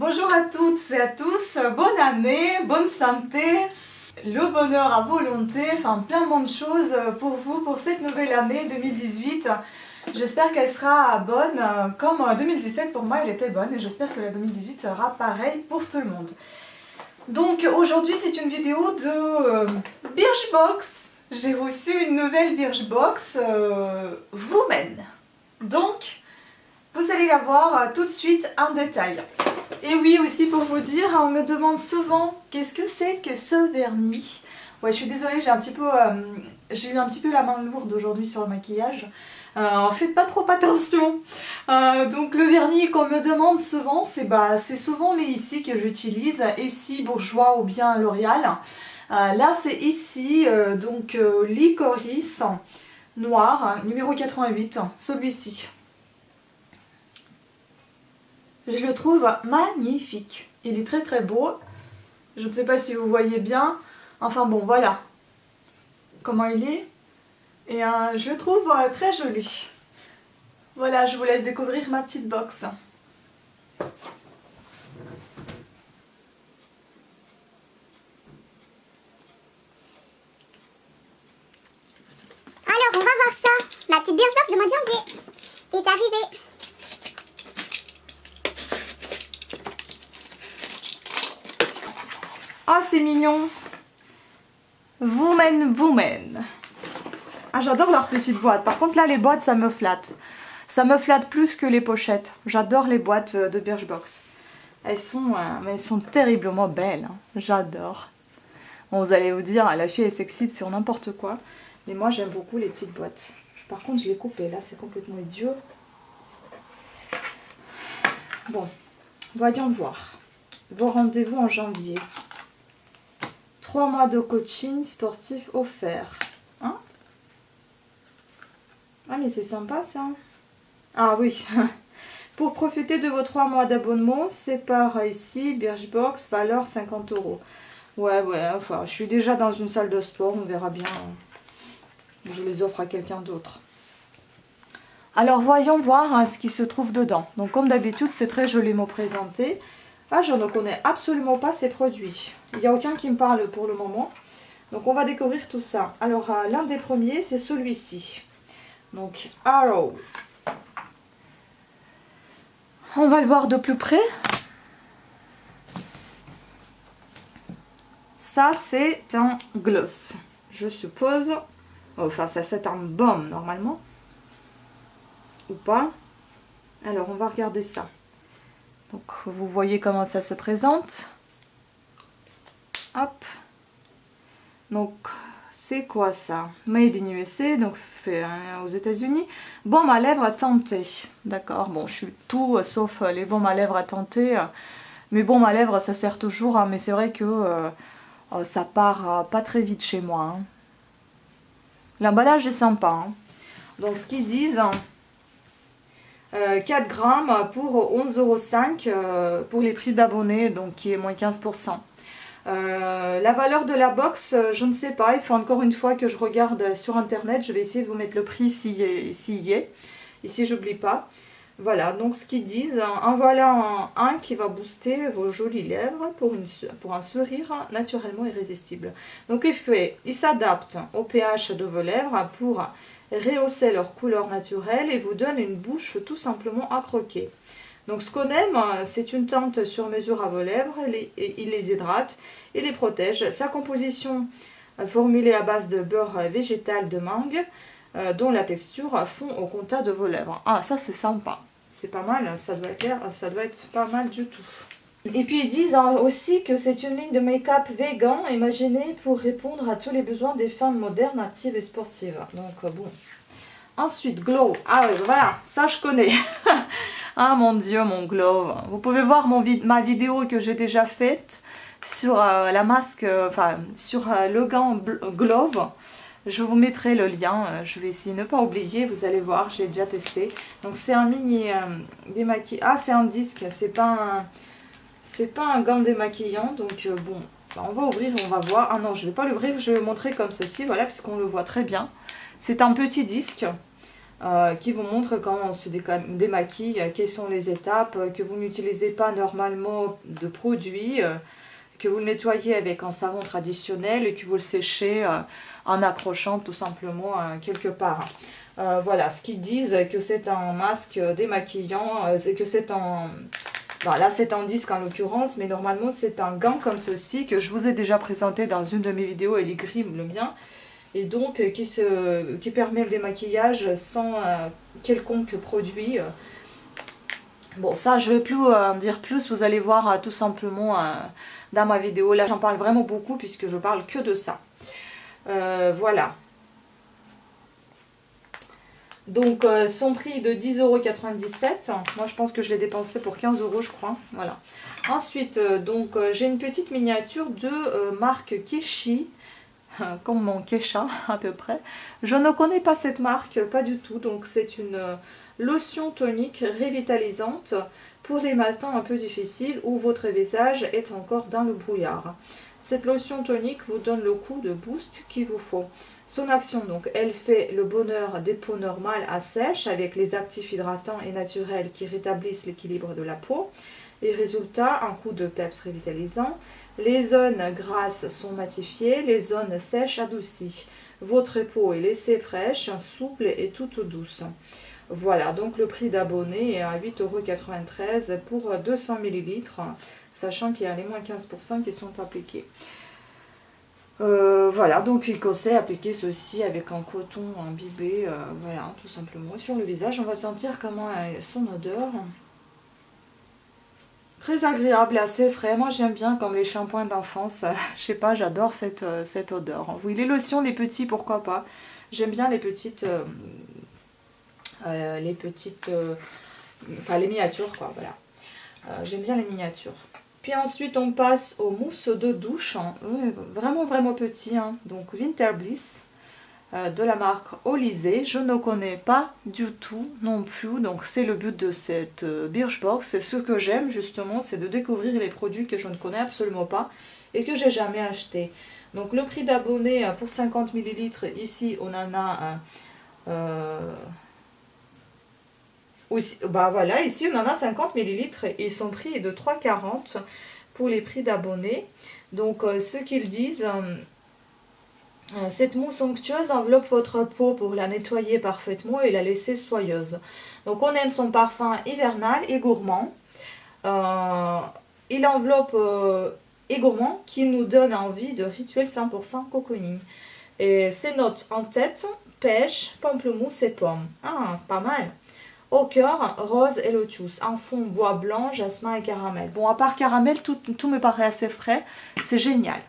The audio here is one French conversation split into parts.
Bonjour à toutes et à tous, bonne année, bonne santé, le bonheur à volonté, enfin plein de choses pour vous pour cette nouvelle année 2018. J'espère qu'elle sera bonne comme 2017 pour moi elle était bonne et j'espère que la 2018 sera pareil pour tout le monde. Donc aujourd'hui c'est une vidéo de Birchbox. J'ai reçu une nouvelle Birchbox Women. Donc vous allez la voir tout de suite en détail. Et oui, aussi pour vous dire, on me demande souvent qu'est-ce que c'est que ce vernis. Ouais, je suis désolée, j'ai eu un petit peu la main lourde aujourd'hui sur le maquillage. Faites pas trop attention. Donc le vernis qu'on me demande souvent, c'est souvent les ici que j'utilise, ici Bourjois ou bien L'Oréal. Là c'est ici, Licorice noir, numéro 88, celui-ci. Je le trouve magnifique. Il est très très beau. Je ne sais pas si vous voyez bien. Enfin bon, voilà comment il est. Et je le trouve très joli. Voilà, je vous laisse découvrir ma petite box. Alors, on va voir ça. Ma petite Birchbox de mois de janvier est arrivée. Ah, c'est mignon. Women. Ah, j'adore leurs petites boîtes. Par contre, là, les boîtes, ça me flatte. Ça me flatte plus que les pochettes. J'adore les boîtes de Birchbox. Elles sont terriblement belles. Hein. J'adore. Bon, vous allez vous dire, la fille, elle s'excite sur n'importe quoi. Mais moi, j'aime beaucoup les petites boîtes. Par contre, je l'ai coupée. Là, c'est complètement idiot. Bon, voyons voir. Vos rendez-vous en janvier. 3 mois de coaching sportif offert. Hein? Ah mais c'est sympa ça. Ah oui. Pour profiter de vos 3 mois d'abonnement, c'est par ici, Birchbox, valeur 50 €. Ouais, enfin, je suis déjà dans une salle de sport, on verra bien. Je les offre à quelqu'un d'autre. Alors voyons voir ce qui se trouve dedans. Donc comme d'habitude, c'est très joliment présenté. Ah, je ne connais absolument pas ces produits. Il n'y a aucun qui me parle pour le moment. Donc on va découvrir tout ça. Alors l'un des premiers, c'est celui-ci. Donc Arrow. On va le voir de plus près. Ça c'est un gloss, je suppose. Enfin ça c'est un baume normalement. Ou pas. Alors on va regarder ça. Donc vous voyez comment ça se présente. Hop. Donc c'est quoi ça? Made in USA, donc fait aux États-Unis. Baume à lèvres à tenter. D'accord, bon je suis tout sauf les baumes à lèvres à tenter. Mais baume à lèvres ça sert toujours, hein, mais c'est vrai que ça part pas très vite chez moi. Hein. L'emballage est sympa. Hein. Donc ce qu'ils disent... 4 grammes pour 11,05 € pour les prix d'abonnés, donc qui est moins 15%. La valeur de la box, je ne sais pas, il faut encore une fois que je regarde sur internet, je vais essayer de vous mettre le prix s'il y est, ici j'oublie pas. Voilà, donc ce qu'ils disent, en voilà un qui va booster vos jolies lèvres pour un sourire naturellement irrésistible. Donc il s'adapte au pH de vos lèvres pour rehausser leur couleur naturelle et vous donne une bouche tout simplement à croquer. Donc ce qu'on aime, c'est une teinte sur mesure à vos lèvres, il les hydrate et les protège. Sa composition formulée à base de beurre végétal de mangue, dont la texture fond au contact de vos lèvres. Ah ça c'est sympa, c'est pas mal, ça doit être pas mal du tout. Et puis ils disent aussi que c'est une ligne de make-up vegan imaginée pour répondre à tous les besoins des femmes modernes, actives et sportives. Donc bon. Ensuite, Glow. Ah oui, voilà, ça je connais. Ah mon dieu, mon Glow. Vous pouvez voir ma vidéo que j'ai déjà faite sur la masque, sur le gant Glow. Je vous mettrai le lien, je vais essayer de ne pas oublier, vous allez voir, j'ai déjà testé. Donc c'est un mini démaquillant. Ah, c'est un disque, c'est pas un gant démaquillant, donc bon, on va ouvrir, on va voir. Ah non, je ne vais pas l'ouvrir, je vais vous montrer comme ceci, voilà, puisqu'on le voit très bien. C'est un petit disque, qui vous montre comment on se démaquille, quelles sont les étapes, que vous n'utilisez pas normalement de produits, que vous le nettoyez avec un savon traditionnel et que vous le séchez en accrochant tout simplement quelque part. Voilà, ce qu'ils disent que c'est un masque démaquillant, c'est que c'est un... Bon, là c'est un disque en l'occurrence, mais normalement c'est un gant comme ceci que je vous ai déjà présenté dans une de mes vidéos, elle est gris le mien. Et donc qui permet le démaquillage sans quelconque produit. Bon, ça je ne vais plus en dire plus, vous allez voir tout simplement dans ma vidéo. Là j'en parle vraiment beaucoup puisque je parle que de ça. Voilà. Donc son prix de 10,97 €. Moi je pense que je l'ai dépensé pour 15 € je crois. Voilà. Ensuite, donc j'ai une petite miniature de marque Keshi. Comme mon Kesha à peu près. Je ne connais pas cette marque, pas du tout. Donc c'est une lotion tonique revitalisante pour les matins un peu difficiles où votre visage est encore dans le brouillard. Cette lotion tonique vous donne le coup de boost qu'il vous faut. Son action, donc, elle fait le bonheur des peaux normales à sèche avec les actifs hydratants et naturels qui rétablissent l'équilibre de la peau. Et résultat, un coup de peps revitalisant. Les zones grasses sont matifiées, les zones sèches adoucies. Votre peau est laissée fraîche, souple et toute douce. Voilà, donc le prix d'abonné est à 8,93 € pour 200 ml, sachant qu'il y a les moins 15% qui sont appliqués. Voilà, donc il conseille appliquer ceci avec un coton imbibé, voilà, tout simplement sur le visage. On va sentir comment est son odeur. Très agréable et assez frais. Moi j'aime bien comme les shampoings d'enfance. Je sais pas, j'adore cette odeur. Oui, les lotions, les petits, pourquoi pas. J'aime bien les petites... enfin les miniatures quoi, voilà. J'aime bien les miniatures. Puis ensuite on passe aux mousses de douche. Vraiment vraiment petit. Hein. Donc Winter Bliss. De la marque Olysée, je ne connais pas du tout non plus, donc c'est le but de cette Birchbox, c'est ce que j'aime justement, c'est de découvrir les produits que je ne connais absolument pas et que j'ai jamais acheté. Donc le prix d'abonné pour 50 ml, ici on en a bah voilà, ici on en a 50 ml et son prix est de 3,40 € pour les prix d'abonné. Donc ce qu'ils disent... cette mousse onctueuse enveloppe votre peau pour la nettoyer parfaitement et la laisser soyeuse. Donc on aime son parfum hivernal et gourmand. Il enveloppe et gourmand qui nous donne envie de rituel 100% cocooning. Et ses notes en tête, pêche, pamplemousse et pomme. Ah, pas mal. Au cœur, rose et lotus. En fond, bois blanc, jasmin et caramel. Bon, à part caramel, tout me paraît assez frais. C'est génial.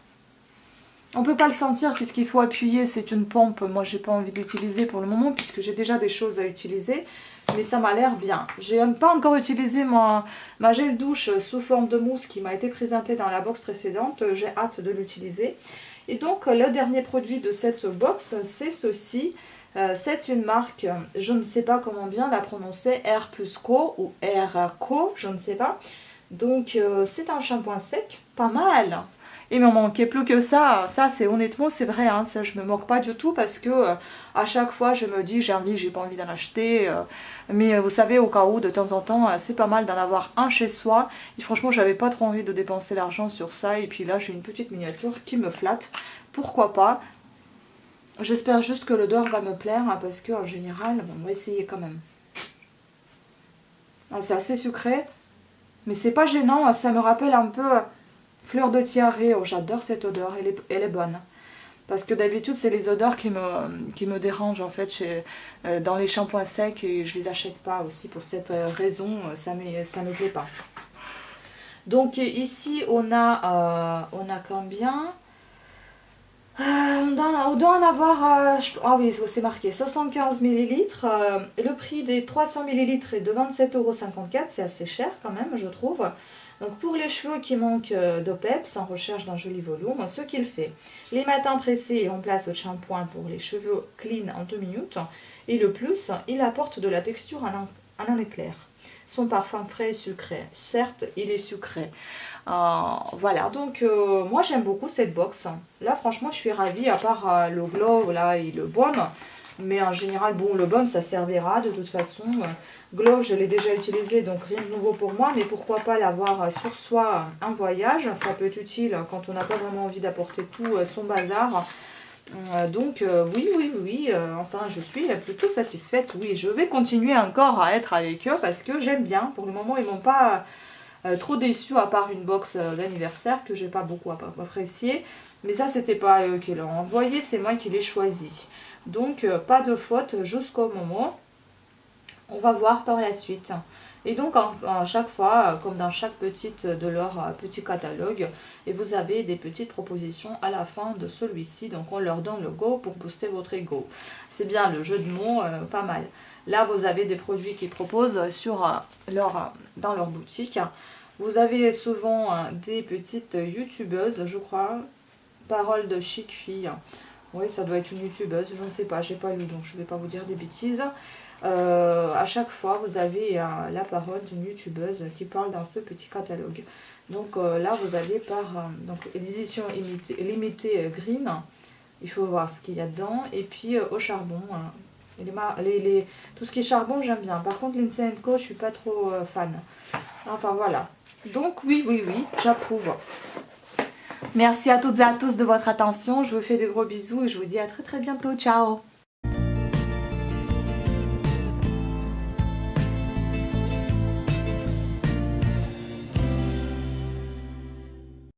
On ne peut pas le sentir puisqu'il faut appuyer, c'est une pompe. Moi, j'ai pas envie de l'utiliser pour le moment puisque j'ai déjà des choses à utiliser. Mais ça m'a l'air bien. J'ai pas encore utilisé ma gel douche sous forme de mousse qui m'a été présentée dans la box précédente. J'ai hâte de l'utiliser. Et donc, le dernier produit de cette box, c'est ceci. C'est une marque, je ne sais pas comment bien la prononcer, R+Co ou R-Co, je ne sais pas. Donc, c'est un shampoing sec, pas mal. Il me manquait plus que ça. Ça, c'est honnêtement, c'est vrai. Hein, ça, je me moque pas du tout parce que à chaque fois, je me dis j'ai envie, j'ai pas envie d'en acheter. Mais vous savez, au cas où, de temps en temps, c'est pas mal d'en avoir un chez soi. Et franchement, j'avais pas trop envie de dépenser l'argent sur ça. Et puis là, j'ai une petite miniature qui me flatte. Pourquoi pas? J'espère juste que l'odeur va me plaire hein, parce qu'en général, bon, on va essayer quand même. Ah, c'est assez sucré, mais c'est pas gênant. Ça me rappelle un peu fleur de tiare. Oh, j'adore cette odeur, elle est bonne. Parce que d'habitude, c'est les odeurs qui me dérangent en fait dans les shampoings secs et je les achète pas aussi pour cette raison. Ça me plaît pas. Donc ici, on a combien? On doit en avoir, ah oui, c'est marqué 75 ml. Le prix des 300 ml est de 27,54 €. C'est assez cher quand même, je trouve. Donc pour les cheveux qui manquent d'OPEPS, en recherche d'un joli volume, ce qu'il fait. Les matins pressés, on place le shampoing pour les cheveux clean en 2 minutes. Et le plus, il apporte de la texture en un éclair. Son parfum frais et sucré. Certes, il est sucré. Voilà, donc moi j'aime beaucoup cette box. Là, franchement, je suis ravie, à part le glow là, et le baume. Mais en général, bon, le baume, ça servira de toute façon. Glow, je l'ai déjà utilisé, donc rien de nouveau pour moi. Mais pourquoi pas l'avoir sur soi en voyage. Ça peut être utile quand on n'a pas vraiment envie d'apporter tout son bazar. Donc oui, enfin je suis plutôt satisfaite. Oui, je vais continuer encore à être avec eux parce que j'aime bien. Pour le moment, ils m'ont pas trop déçu à part une box d'anniversaire que j'ai pas beaucoup apprécié. Mais ça, c'était pas eux qui l'ont envoyé, c'est moi qui l'ai choisi. Donc pas de faute jusqu'au moment. On va voir par la suite. Et donc à chaque fois, comme dans chaque petite de leur petit catalogue, et vous avez des petites propositions à la fin de celui-ci. Donc on leur donne le go pour booster votre ego. C'est bien le jeu de mots, pas mal. Là vous avez des produits qu'ils proposent sur dans leur boutique. Vous avez souvent des petites youtubeuses, je crois. Parole de chic fille. Oui, ça doit être une youtubeuse, je ne sais pas, j'ai pas lu, donc je ne vais pas vous dire des bêtises. À chaque fois, vous avez la parole d'une youtubeuse qui parle dans ce petit catalogue. Donc là, vous avez par donc l'édition limitée green. Il faut voir ce qu'il y a dedans. Et puis au charbon. Tout ce qui est charbon, j'aime bien. Par contre, Lindsay & Co, je suis pas trop fan. Enfin voilà. Donc oui, j'approuve. Merci à toutes et à tous de votre attention. Je vous fais des gros bisous et je vous dis à très très bientôt. Ciao!